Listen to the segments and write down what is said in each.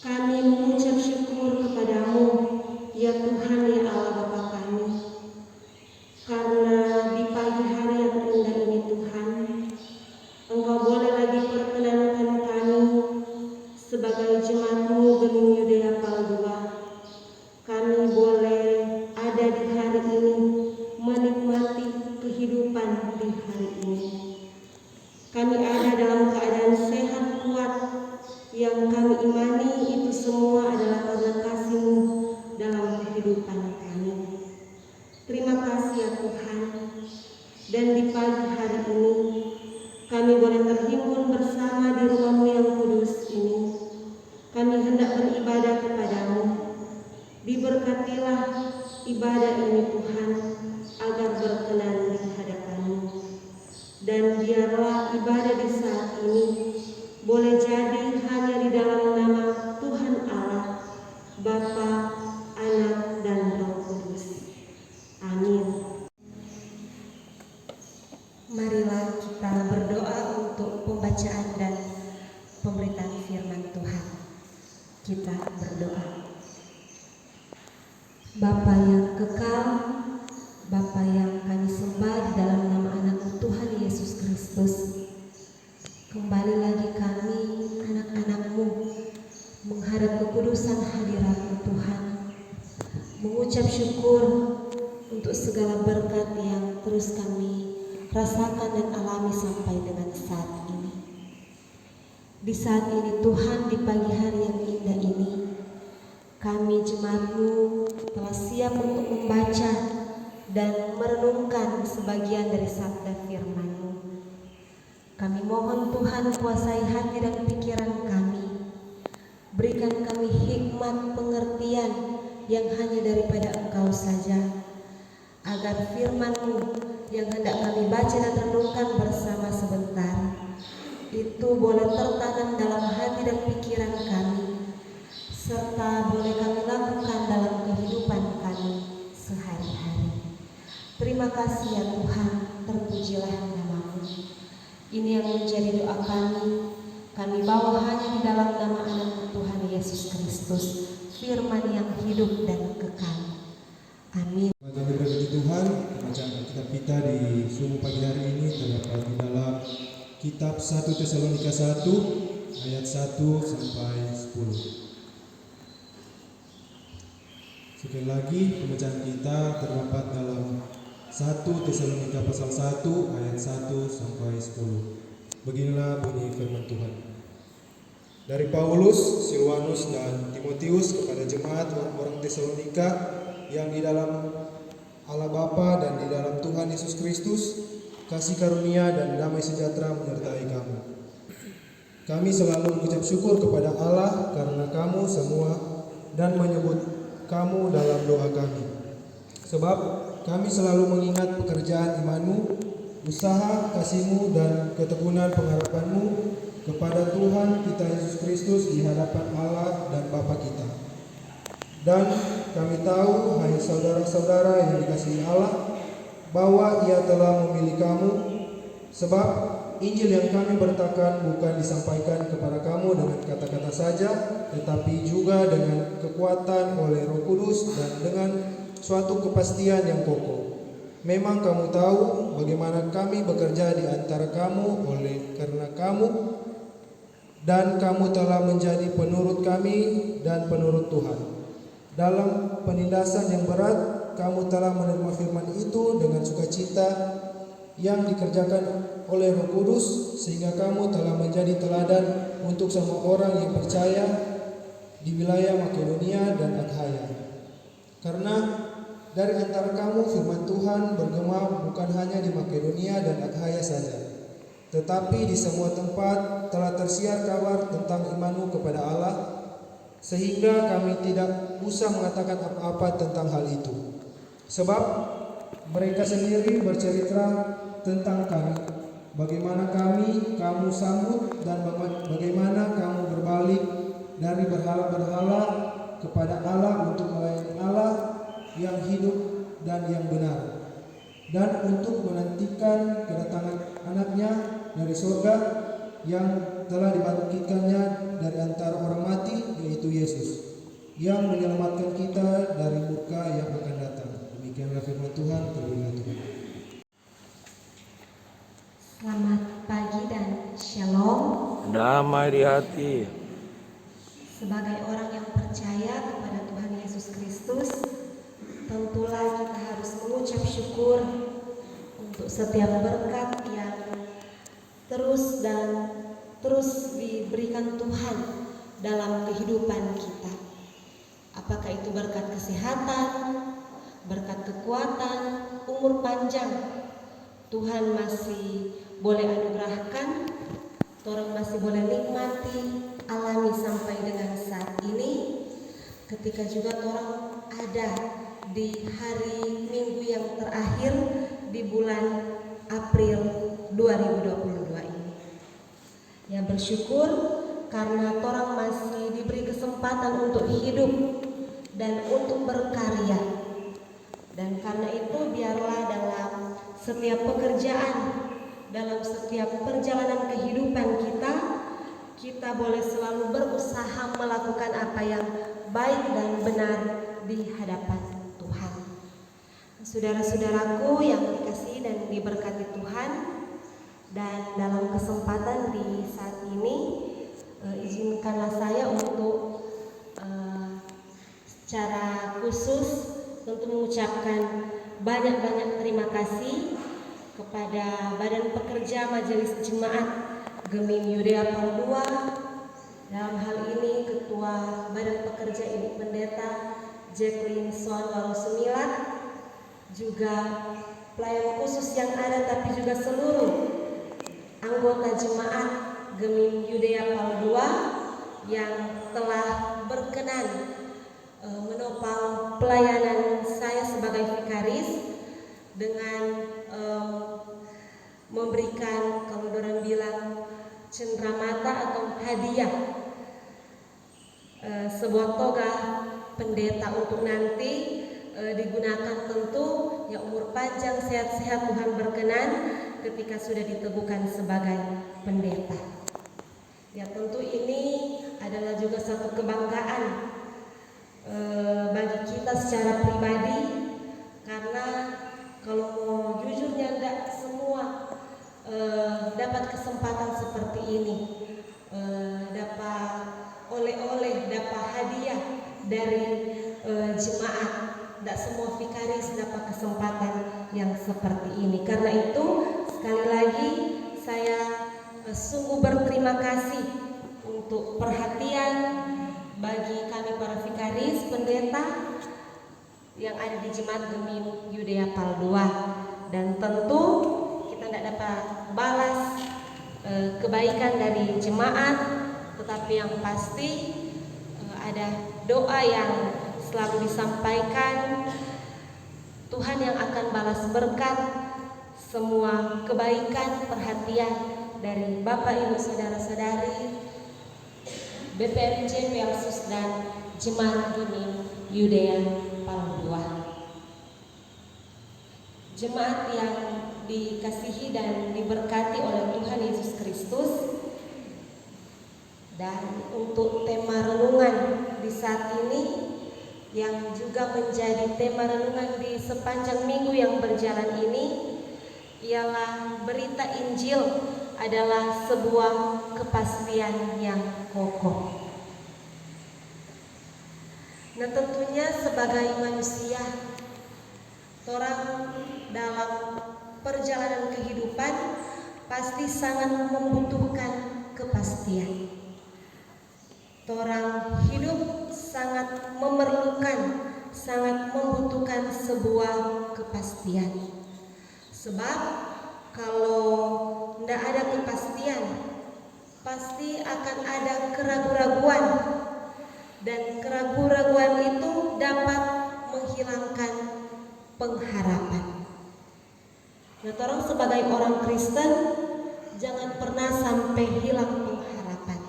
Kami mengucap syukur kepadamu, ya Tuhan ya Allah Bapa kami, karena di pagi hari yang indah ini Tuhan, Engkau boleh lagi perkenankan kami sebagai jemaat-Mu Gedung Yudea Paldua. Kami boleh ada di hari ini, menikmati kehidupan di hari ini. Kami ada dalam keadaan sehat kuat, yang kami imani itu semua adalah karena kasih-Mu dalam kehidupan kami. Terima kasih ya Tuhan. Dan di pagi hari ini kami boleh terhimpun bersama di rumah-Mu yang kudus ini. Kami hendak beribadah kepadamu. Diberkatilah ibadah ini Tuhan, agar berkenan di hadapan-Mu. Dan biarlah ibadah di saat ini boleh jadi hanya di dalam nama Tuhan Allah, Bapa, Anak, dan Roh Kudus. Amin. Marilah kita berdoa untuk pembacaan dan pemberitaan firman Tuhan. Kita berdoa. Bapa yang kekal, Bapa yang kami sembah di dalam nama anak Tuhan Yesus Kristus, kembali lagi kami anak-anak-Mu menghadap kekudusan hadirat-Mu Tuhan, mengucap syukur untuk segala berkat yang terus kami rasakan dan alami sampai dengan saat ini. Di saat ini Tuhan, di pagi hari yang indah ini, kami jemaat-Mu telah siap untuk membaca dan merenungkan sebagian dari sabda firman-Mu. Kami mohon Tuhan, kuasai hati dan pikiran kami. Berikan kami hikmat pengertian yang hanya daripada Engkau saja, agar firman-Mu yang hendak kami baca dan renungkan bersama sebentar itu boleh tertanam dalam hati dan pikiran kami, serta boleh kami lakukan dalam kehidupan kami sehari-hari. Terima kasih ya Tuhan, terpujilah nama-Mu. Ini yang menjadi doa kami. Kami bawa hanya di dalam nama anak Tuhan Yesus Kristus, firman yang hidup dan kekal. Amin. Bagi berkat Tuhan, bacaan Alkitab kita di subuh pagi hari ini terdapat di dalam kitab 1 Tesalonika 1 ayat 1 sampai 10. Sekali lagi pembacaan kita terdapat dalam 1 Tesalonika pasal 1 ayat 1 sampai 10. Beginilah bunyi firman Tuhan. Dari Paulus, Silwanus, dan Timotius kepada jemaat orang-orang Tesalonika yang di dalam Allah Bapa dan di dalam Tuhan Yesus Kristus, kasih karunia dan damai sejahtera menyertai kamu. Kami selalu mengucap syukur kepada Allah karena kamu semua dan menyebut kamu dalam doa kami. Sebab kami selalu mengingat pekerjaan imanmu, usaha kasihmu, dan ketekunan pengharapanmu kepada Tuhan kita Yesus Kristus di hadapan Allah dan Bapa kita. Dan kami tahu, hai saudara-saudara yang dikasihi Allah, bahwa Ia telah memilih kamu, sebab Injil yang kami beritakan bukan disampaikan kepada kamu dengan kata-kata saja, tetapi juga dengan kekuatan oleh Roh Kudus dan dengan suatu kepastian yang kokoh. Memang kamu tahu bagaimana kami bekerja di antara kamu oleh karena kamu, dan kamu telah menjadi penurut kami dan penurut Tuhan. Dalam penindasan yang berat, kamu telah menerima firman itu dengan sukacita yang dikerjakan oleh Roh Kudus, sehingga kamu telah menjadi teladan untuk semua orang yang percaya di wilayah Makedonia dan Akhaya. Karena dari antara kamu firman Tuhan bergema bukan hanya di Makedonia dan Akhaya saja, tetapi di semua tempat telah tersiar kabar tentang imanmu kepada Allah, sehingga kami tidak usah mengatakan apa-apa tentang hal itu. Sebab mereka sendiri bercerita tentang kami, bagaimana kamu sambut, dan bagaimana kamu berbalik dari berhala-berhala kepada Allah untuk melayani Allah yang hidup dan yang benar, dan untuk menantikan kedatangan anaknya dari surga, yang telah dibangkitkannya dari antara orang mati, yaitu Yesus, yang menyelamatkan kita dari murka yang akan datang. Demikianlah firman Tuhan, terpujilah Tuhan. Selamat pagi dan shalom. Damai di hati. Sebagai orang yang percaya kepada Tuhan Yesus Kristus, tentulah kita harus mengucap syukur untuk setiap berkat yang terus diberikan Tuhan dalam kehidupan kita. Apakah itu berkat kesehatan, berkat kekuatan, umur panjang, Tuhan masih boleh anugerahkan, orang masih boleh nikmati, alami sampai dengan saat ini. Ketika juga orang ada di hari Minggu yang terakhir di bulan April 2022 ini. Ya, bersyukur karena orang masih diberi kesempatan untuk hidup dan untuk berkarya. Dan karena itu biarlah dalam setiap pekerjaan, dalam setiap perjalanan kehidupan kita boleh selalu berusaha melakukan apa yang baik dan benar di hadapan Tuhan. Saudara-saudaraku yang dikasihi dan diberkati Tuhan, dan dalam kesempatan di saat ini izinkanlah saya untuk secara khusus tentu mengucapkan banyak-banyak terima kasih kepada Badan Pekerja Majelis Jemaat Gemim Yudea Pal II, dalam hal ini Ketua Badan Pekerja Ibu Pendeta Jacqueline Soanwaro Sumilat, juga pelayan khusus yang ada, tapi juga seluruh anggota jemaat Gemim Yudea Pal II yang telah berkenan menopang pelayanan saya sebagai vikaris dengan memberikan, kalau orang bilang, cenderamata atau hadiah, sebuah toga pendeta untuk nanti digunakan tentu ya umur panjang, sehat-sehat, Tuhan berkenan ketika sudah diteguhkan sebagai pendeta. Ya, tentu ini adalah juga satu kebanggaan bagi kita secara pribadi, karena kalau mau jujurnya tidak semua dapat kesempatan seperti ini, dapat oleh-oleh, dapat hadiah dari jemaat. Tidak semua vikaris dapat kesempatan yang seperti ini. Karena itu sekali lagi saya sungguh berterima kasih untuk perhatian bagi kami para vikaris, pendeta yang ada di Jemaat Gemim Yudea Pal II. Dan tentu kita tidak dapat balas kebaikan dari jemaat, tetapi yang pasti ada doa yang selalu disampaikan, Tuhan yang akan balas berkat semua kebaikan, perhatian dari Bapak Ibu Saudara-saudari BPMJ Pelsus dan Jemaat Gemim Yudea Pal II. Jemaat yang dikasihi dan diberkati oleh Tuhan Yesus Kristus, dan untuk tema renungan di saat ini yang juga menjadi tema renungan di sepanjang minggu yang berjalan ini ialah berita Injil adalah sebuah kepastian yang kokoh. Nah, tentunya sebagai manusia, orang dalam perjalanan kehidupan pasti sangat membutuhkan kepastian. Orang hidup sangat memerlukan, sangat membutuhkan sebuah kepastian. Sebab kalau tidak ada kepastian, pasti akan ada keraguan-raguan, dan keraguan-raguan itu dapat menghilangkan pengharapan. Nah, orang sebagai orang Kristen jangan pernah sampai hilang pengharapan.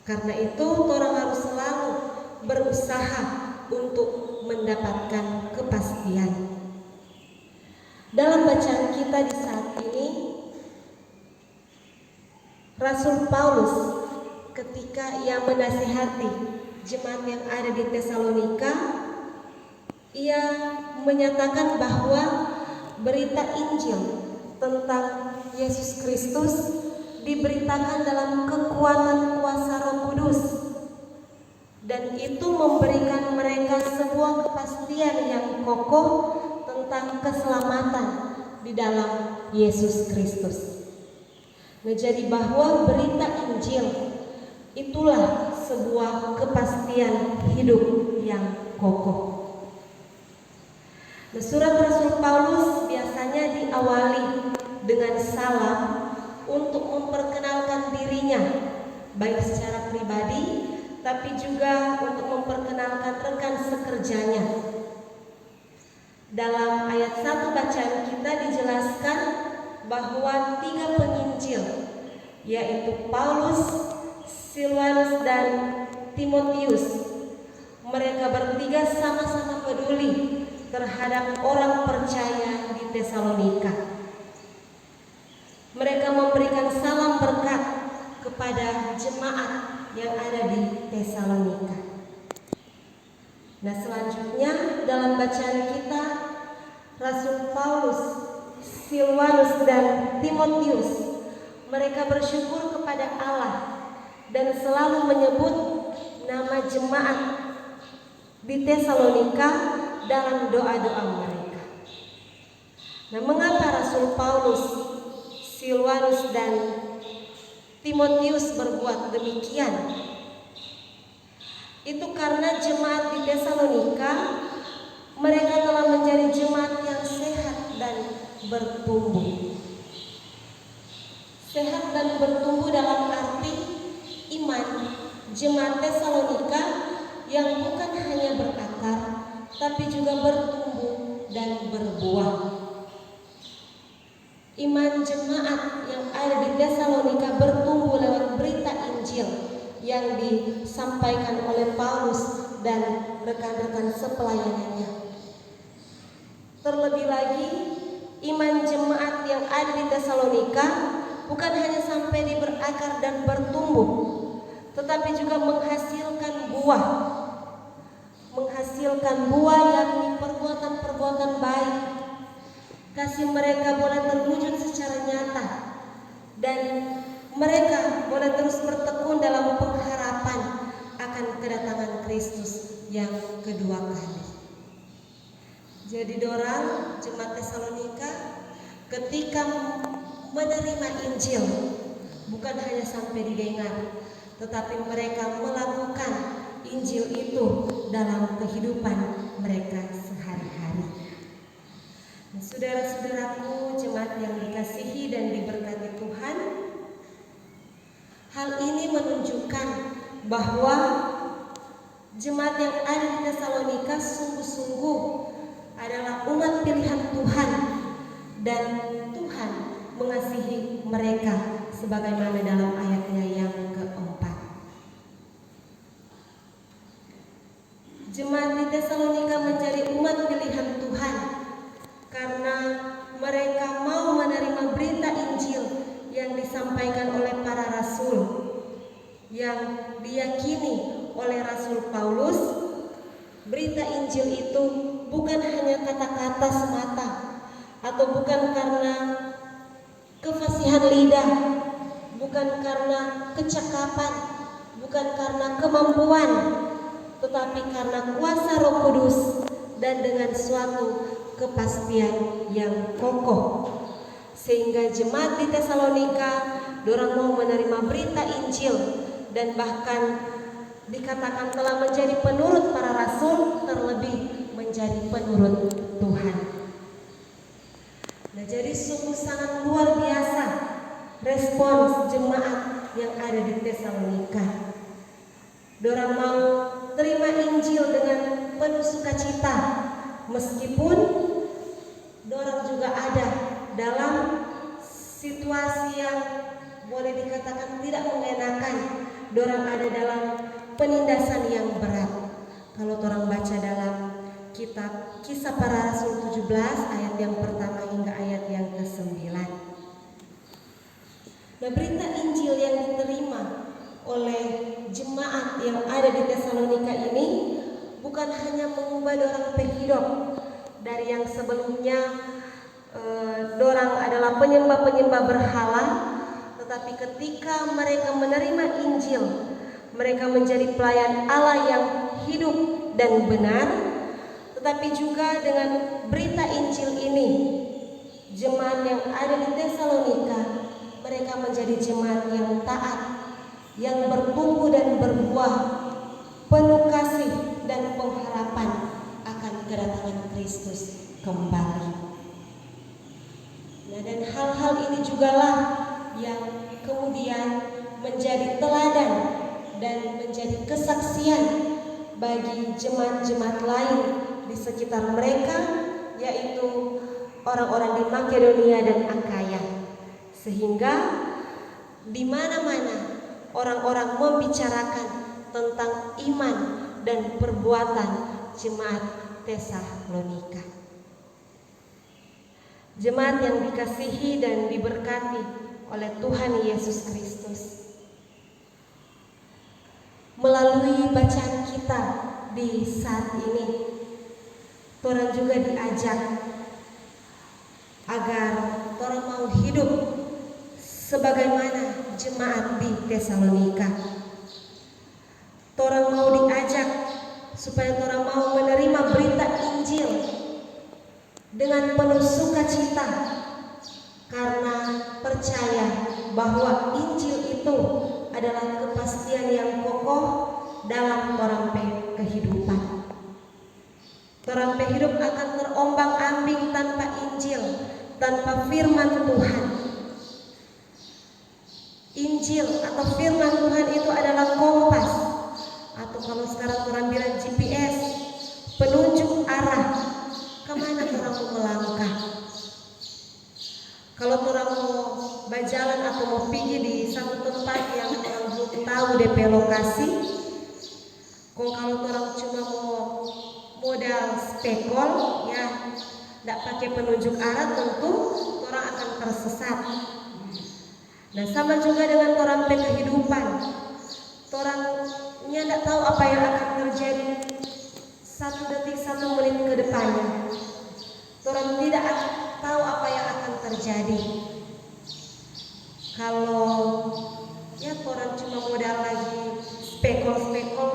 Karena itu orang harus selalu berusaha untuk mendapatkan kepastian. Dalam bacaan kita di saat ini, Rasul Paulus ketika ia menasihati jemaat yang ada di Tesalonika, ia menyatakan bahwa berita Injil tentang Yesus Kristus diberitakan dalam kekuatan kuasa Roh Kudus, dan itu memberikan mereka sebuah kepastian yang kokoh tentang keselamatan di dalam Yesus Kristus. Menjadi bahwa berita Injil itulah sebuah kepastian hidup yang kokoh. Nah, surat Rasul Paulus biasanya diawali dengan salam untuk memperkenalkan dirinya, baik secara pribadi tapi juga untuk memperkenalkan rekan sekerjanya. Dalam ayat 1 bacaan kita dijelaskan bahwa 3 penginjil, yaitu Paulus, Silwanus, dan Timotius, mereka bertiga sama-sama peduli terhadap orang percaya di Tesalonika. Mereka memberikan salam berkat kepada jemaat yang ada di Tesalonika. Nah, selanjutnya dalam bacaan kita, Rasul Paulus, Silwanus, dan Timotius, mereka bersyukur kepada Allah dan selalu menyebut nama jemaat di Tesalonika dalam doa-doa mereka. Nah, mengapa Rasul Paulus, Silwanus, dan Timotius berbuat demikian? Itu karena jemaat di Tesalonika, mereka telah menjadi jemaat yang sehat dan bertumbuh. Sehat dan bertumbuh dalam arti iman jemaat Tesalonika yang bukan hanya berakar, tapi juga bertumbuh dan berbuah. Iman jemaat yang ada di Tesalonika bertumbuh lewat berita Injil yang disampaikan oleh Paulus dan rekan-rekan sepelayanannya. Terlebih lagi, iman jemaat yang ada di Tesalonika bukan hanya sampai di berakar dan bertumbuh, tetapi juga menghasilkan buah. Menghasilkan buah yakni perbuatan-perbuatan baik. Kasih mereka boleh terwujud secara nyata, dan mereka boleh terus bertekun dalam pengharapan akan kedatangan Kristus yang kedua kali. Jadi dorang jemaat Tesalonika ketika menerima Injil bukan hanya sampai didengar, tetapi mereka melakukan Injil itu dalam kehidupan mereka sehari-hari. Nah, saudara-saudaraku jemaat yang dikasihi dan diberkati Tuhan, hal ini menunjukkan bahwa jemaat yang ada di Tesalonika sungguh-sungguh adalah umat pilihan Tuhan, dan Tuhan mengasihi mereka sebagaimana dalam ayatnya yang keempat. Jemaat di Tesalonika menjadi umat pilihan Tuhan karena mereka mau menerima berita Injil yang disampaikan oleh para rasul, yang diyakini oleh Rasul Paulus. Berita Injil itu bukan hanya kata-kata semata, atau bukan karena kefasihan lidah, bukan karena kecakapan, bukan karena kemampuan, tetapi karena kuasa Roh Kudus dan dengan suatu kepastian yang kokoh. Sehingga jemaat di Tesalonika dorang mau menerima berita Injil, dan bahkan dikatakan telah menjadi penurut para rasul, terlebih menjadi penurut Tuhan. Nah, jadi sungguh sangat luar biasa respons jemaat yang ada di Tesalonika. Dorang mau terima Injil dengan penuh sukacita, meskipun dorang juga ada dalam situasi yang boleh dikatakan tidak mengenakan. Dorang ada dalam penindasan yang berat. Kalau orang baca dalam kitab Kisah Para Rasul 17 ayat yang pertama hingga ayat yang ke-9. Nah, berita Injil yang diterima oleh jemaat yang ada di Tesalonika ini bukan hanya mengubah dorang hidup dari yang sebelumnya dorang adalah penyembah-penyembah berhala, tetapi ketika mereka menerima Injil, mereka menjadi pelayan Allah yang hidup dan benar. Tetapi juga dengan berita Injil ini, jemaat yang ada di Tesalonika, mereka menjadi jemaat yang taat, yang bertumbuh dan berbuah, penuh kasih dan pengharapan akan kedatangan Kristus kembali. Nah, dan hal-hal ini jugalah yang kemudian menjadi teladan dan menjadi kesaksian bagi jemaat-jemaat lain di sekitar mereka, yaitu orang-orang di Makedonia dan Akaya. Sehingga di mana-mana orang-orang membicarakan tentang iman dan perbuatan jemaat Tesalonika. Jemaat yang dikasihi dan diberkati oleh Tuhan Yesus Kristus. Melalui bacaan kita di saat ini, Tuhan juga diajak agar orang mau hidup sebagaimana jemaat di Tesalonika. Orang mau diajak supaya orang mau menerima berita Injil dengan penuh sukacita, karena percaya bahwa Injil itu adalah kepastian yang kokoh dalam orang kehidupan. Orang hidup akan terombang-ambing tanpa Injil, tanpa firman Tuhan. Injil atau firman Tuhan itu adalah kompas, atau kalau sekarang orang bilang GPS, penunjuk arah kemana orang mau melangkah. Kalau orang mau berjalan atau mau pergi di satu tempat yang orang belum tahu DP lokasi, kalau orang cuma mau modal spekol, ya tidak pakai penunjuk arah, tentu orang akan tersesat. Nah, sama juga dengan orang kehidupan. Orangnya tidak tahu apa yang akan terjadi 1 detik 1 menit ke depannya. Orang tidak tahu apa yang akan terjadi. Kalau ya orang cuma modal lagi spekul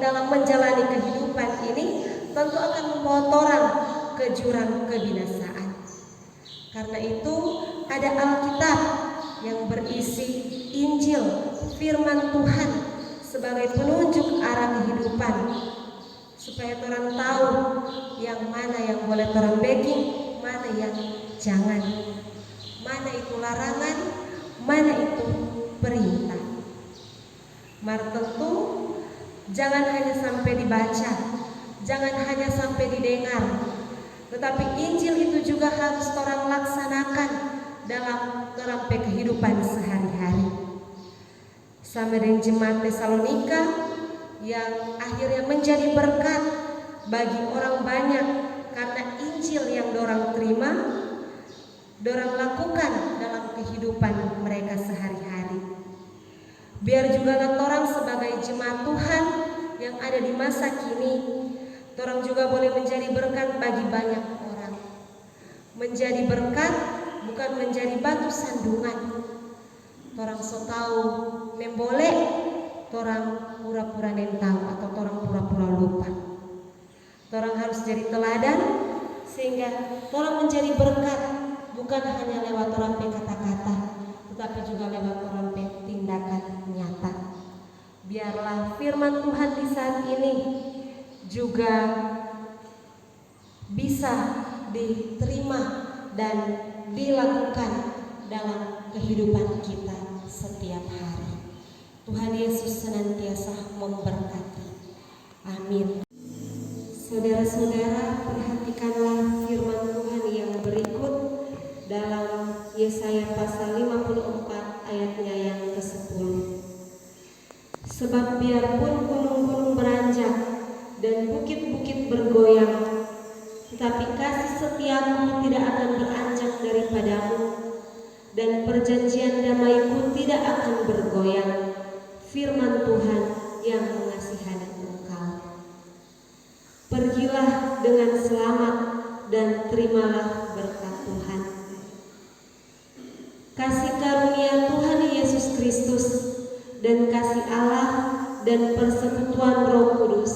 dalam menjalani kehidupan ini, tentu akan membawa orang ke jurang kebinasaan. Karena itu ada Alkitab yang berisi Injil, firman Tuhan sebagai penunjuk arah kehidupan, supaya orang tahu yang mana yang boleh orang backing, mana yang jangan, mana itu larangan, mana itu perintah. Mari tentu jangan hanya sampai dibaca, jangan hanya sampai didengar, tetapi Injil itu juga harus orang laksanakan dalam orang kehidupan sehari-hari. Sama dengan jemaat Tesalonika yang akhirnya menjadi berkat bagi orang banyak karena Injil yang dorang terima, dorang lakukan dalam kehidupan mereka sehari-hari. Biar juga orang sebagai jemaat Tuhan yang ada di masa kini, dorang juga boleh menjadi berkat bagi banyak orang. Menjadi berkat bukan menjadi batu sandungan. Orang so tahu memboleh, orang pura-pura nentang atau orang pura-pura lupa. Orang harus jadi teladan sehingga orang menjadi berkat bukan hanya lewat orang kata-kata, tetapi juga lewat orang tindakan nyata. Biarlah firman Tuhan di saat ini juga bisa diterima dan dilakukan dalam kehidupan kita setiap hari. Tuhan Yesus senantiasa memberkati. Amin. Saudara-saudara, perhatikanlah firman Tuhan yang berikut dalam Yesaya pasal 54 ayatnya yang ke-10. Sebab biarpun gunung-gunung beranjak dan bukit-bukit bergoyang, tetapi kasih setiamu tidak akan beranjak daripadamu, dan perjanjian damai-Ku tidak akan bergoyang. Firman Tuhan yang mengasihani engkau. Pergilah dengan selamat dan terimalah berkat Tuhan. Kasih karunia Tuhan Yesus Kristus dan kasih Allah dan persekutuan Roh Kudus